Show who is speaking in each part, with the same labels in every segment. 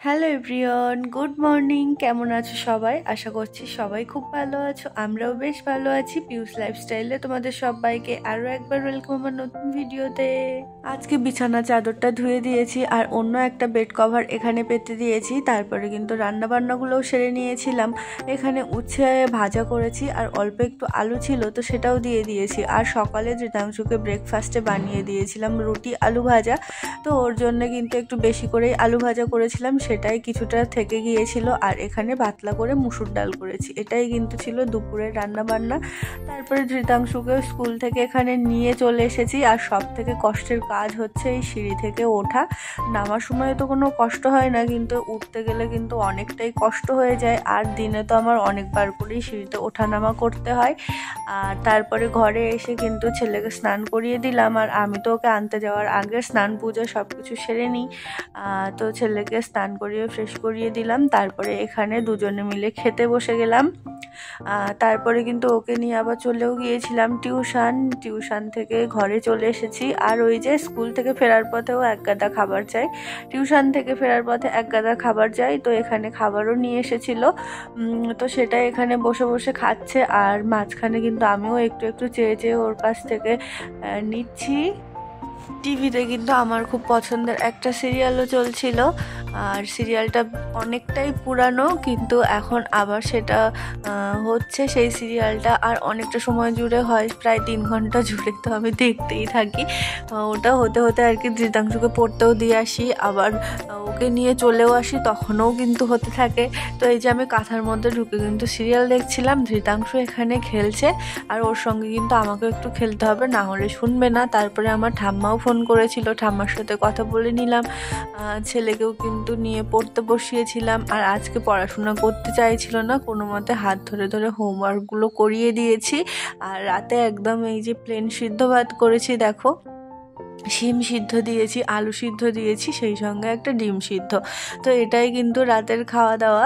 Speaker 1: Hello everyone, good morning. কেমন আছো সবাই? আশা করছি সবাই খুব ভালো আছো। আমরাও বেশ ভালো আছি। পিউস লাইফস্টাইলে তোমাদের সবাইকে আরও একবার ওয়েলকাম আমার নতুন ভিডিওতে। আজকে বিছানা চাদরটা ধুয়ে দিয়েছি আর অন্য একটা বেড কভার এখানে পেতে দিয়েছি। তারপরে কিন্তু রান্না বান্নাগুলোও সেরে নিয়েছিলাম। এখানে উচ্ছে ভাজা করেছি আর অল্প একটু আলু ছিল তো সেটাও দিয়ে দিয়েছি। আর সকালে ধৃতাংশুকে ব্রেকফাস্টে বানিয়ে দিয়েছিলাম রুটি আলু ভাজা। তো ওর জন্য কিন্তু একটু বেশি করেই আলু ভাজা করেছিলাম, সেটাই কিছুটা থেকে গিয়েছিল। আর এখানে পাতলা করে মুসুর ডাল করেছি। এটাই কিন্তু ছিল দুপুরের রান্না বান্না। তারপরে ধৃতাংশুকে স্কুল থেকে এখানে নিয়ে চলে এসেছি। আর সব থেকে কষ্টের কাজ হচ্ছে এই সিঁড়ি থেকে ওঠা। নামার সময় তো কোনো কষ্ট হয় না, কিন্তু উঠতে গেলে কিন্তু অনেকটাই কষ্ট হয়ে যায়। আর দিনে তো আমার অনেকবার করেই সিঁড়িতে ওঠা নামা করতে হয়। আর তারপরে ঘরে এসে কিন্তু ছেলেকে স্নান করিয়ে দিলাম। আর আমি তো ওকে আনতে যাওয়ার আগে স্নান পুজো সব কিছু সেরে নিই। তো ছেলেকে স্নান করিয়ে ফ্রেশ করিয়ে দিলাম। তারপরে এখানে দুজনে মিলে খেতে বসে গেলাম। তারপরে কিন্তু ওকে নিয়ে আবার চলেও গিয়েছিলাম টিউশন থেকে ঘরে চলে এসেছি। আর ওই যে স্কুল থেকে ফেরার পথেও এক গাদা খাবার চাই, টিউশন থেকে ফেরার পথে এক গাদা খাবার চাই। তো এখানে খাবারও নিয়ে এসেছিল, তো সেটা এখানে বসে বসে খাচ্ছে। আর মাঝখানে কিন্তু আমিও একটু একটু চেয়ে চেয়ে ওর কাছ থেকে নিচ্ছি। টিভিতে কিন্তু আমার খুব পছন্দের একটা সিরিয়ালও চলছিল। আর সিরিয়ালটা অনেকটাই পুরানো, কিন্তু এখন আবার সেটা হচ্ছে সেই সিরিয়ালটা। আর অনেকটা সময় জুড়ে হয়, প্রায় 3 ঘন্টা জুড়ে। তো আমি দেখতেই থাকি। ওটা হতে হতে আর কি ধৃতাংশুকে পড়তেও দিয়ে আসি, আবার ওকে নিয়ে চলেও আসি, তখনও কিন্তু হতে থাকে। তো এই যে আমি কাঁথার মধ্যে ঢুকে কিন্তু সিরিয়াল দেখছিলাম, ধৃতাংশু এখানে খেলছে। আর ওর সঙ্গে কিন্তু আমাকে একটু খেলতে হবে, না হলে শুনবে না। তারপরে আমার ঠাম্মাও ফোন করেছিল, ঠাম্মার সাথে কথা বলে নিলাম। ছেলেকেও কিন্তু নিয়ে পড়তে বসিয়েছিলাম। আর আজকে পড়াশোনা করতে চাইছিল না, কোনো মতে হাত ধরে ধরে হোমওয়ার্কগুলো করিয়ে দিয়েছি। আর রাতে একদম এই যে প্লেন সিদ্ধ ভাত করেছি, দেখো শিম সিদ্ধ দিয়েছি, আলু সিদ্ধ দিয়েছি, সেই সঙ্গে একটা ডিম সিদ্ধ। তো এটাই কিন্তু রাতের খাওয়া দাওয়া।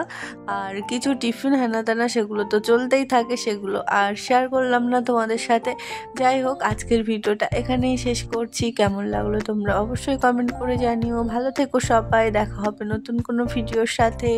Speaker 1: আর কিছু টিফিন হেনা তেনা সেগুলো তো চলতেই থাকে, সেগুলো আর শেয়ার করলাম না তোমাদের সাথে। যাই হোক, আজকের ভিডিওটা এখানেই শেষ করছি। কেমন লাগলো তোমরা অবশ্যই কমেন্ট করে জানিও। ভালো থেকো সবাই, দেখা হবে নতুন কোনো ভিডিওর সাথে।